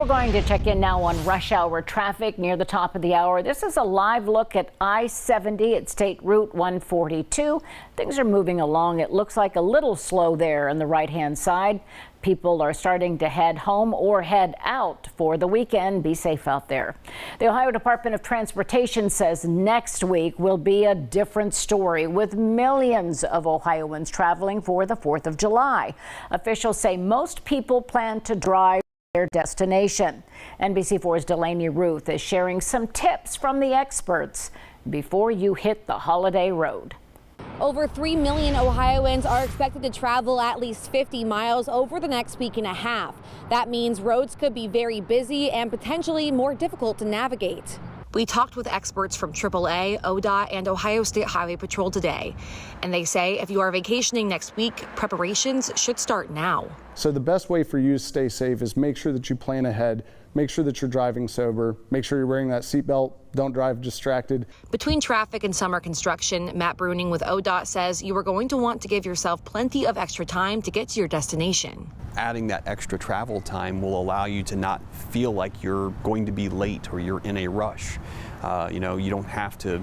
We're going to check in now on rush hour traffic near the top of the hour. This is a live look at I-70 at State Route 142. Things are moving along. It looks like a little slow there on the right-hand side. People are starting to head home or head out for the weekend. Be safe out there. The Ohio Department of Transportation says next week will be a different story, with millions of Ohioans traveling for the 4th of July. Officials say most people plan to drive their destination. NBC4's Delaney Ruth is sharing some tips from the experts before you hit the holiday road. Over 3 million Ohioans are expected to travel at least 50 miles over the next week and a half. That means roads could be very busy and potentially more difficult to navigate. We talked with experts from AAA, ODOT, and Ohio State Highway Patrol today, and they say if you are vacationing next week, preparations should start now. So the best way for you to stay safe is make sure that you plan ahead, make sure that you're driving sober, make sure you're wearing that seatbelt, don't drive distracted. Between traffic and summer construction, Matt Bruning with ODOT says you are going to want to give yourself plenty of extra time to get to your destination. Adding that extra travel time will allow you to not feel like you're going to be late or you're in a rush. You don't have to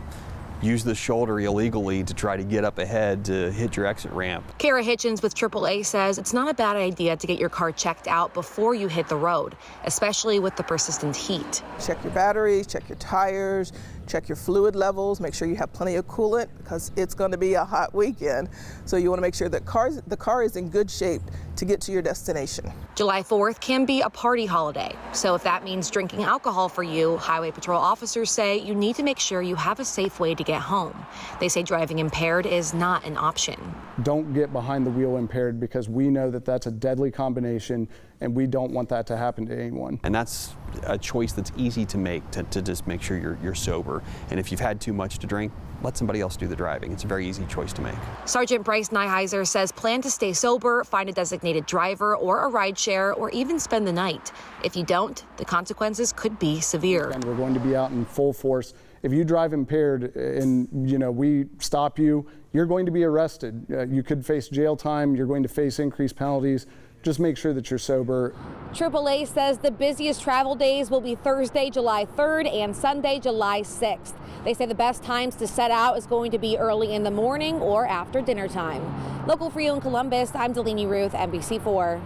use the shoulder illegally to try to get up ahead to hit your exit ramp. Kara Hitchens with AAA says it's not a bad idea to get your car checked out before you hit the road, especially with the persistent heat. Check your batteries, check your tires, check your fluid levels, make sure you have plenty of coolant because it's going to be a hot weekend. So you want to make sure that the car is in good shape to get to your destination. July 4th can be a party holiday, so if that means drinking alcohol for you, Highway Patrol officers say you need to make sure you have a safe way to get home. They say driving impaired is not an option. Don't get behind the wheel impaired, because we know that that's a deadly combination and we don't want that to happen to anyone. And that's a choice that's easy to make, to just make sure you're sober. And if you've had too much to drink, let somebody else do the driving. It's a very easy choice to make. Sergeant Bryce Nyheiser says plan to stay sober, find a designated driver or a ride share, or even spend the night. If you don't, the consequences could be severe. And we're going to be out in full force. If you drive impaired and we stop you, you're going to be arrested. You could face jail time. You're going to face increased penalties. Just make sure that you're sober. AAA says the busiest travel days will be Thursday, July 3rd and Sunday, July 6th. They say the best times to set out is going to be early in the morning or after dinner time. Local for you in Columbus, I'm Delaney Ruth, NBC4.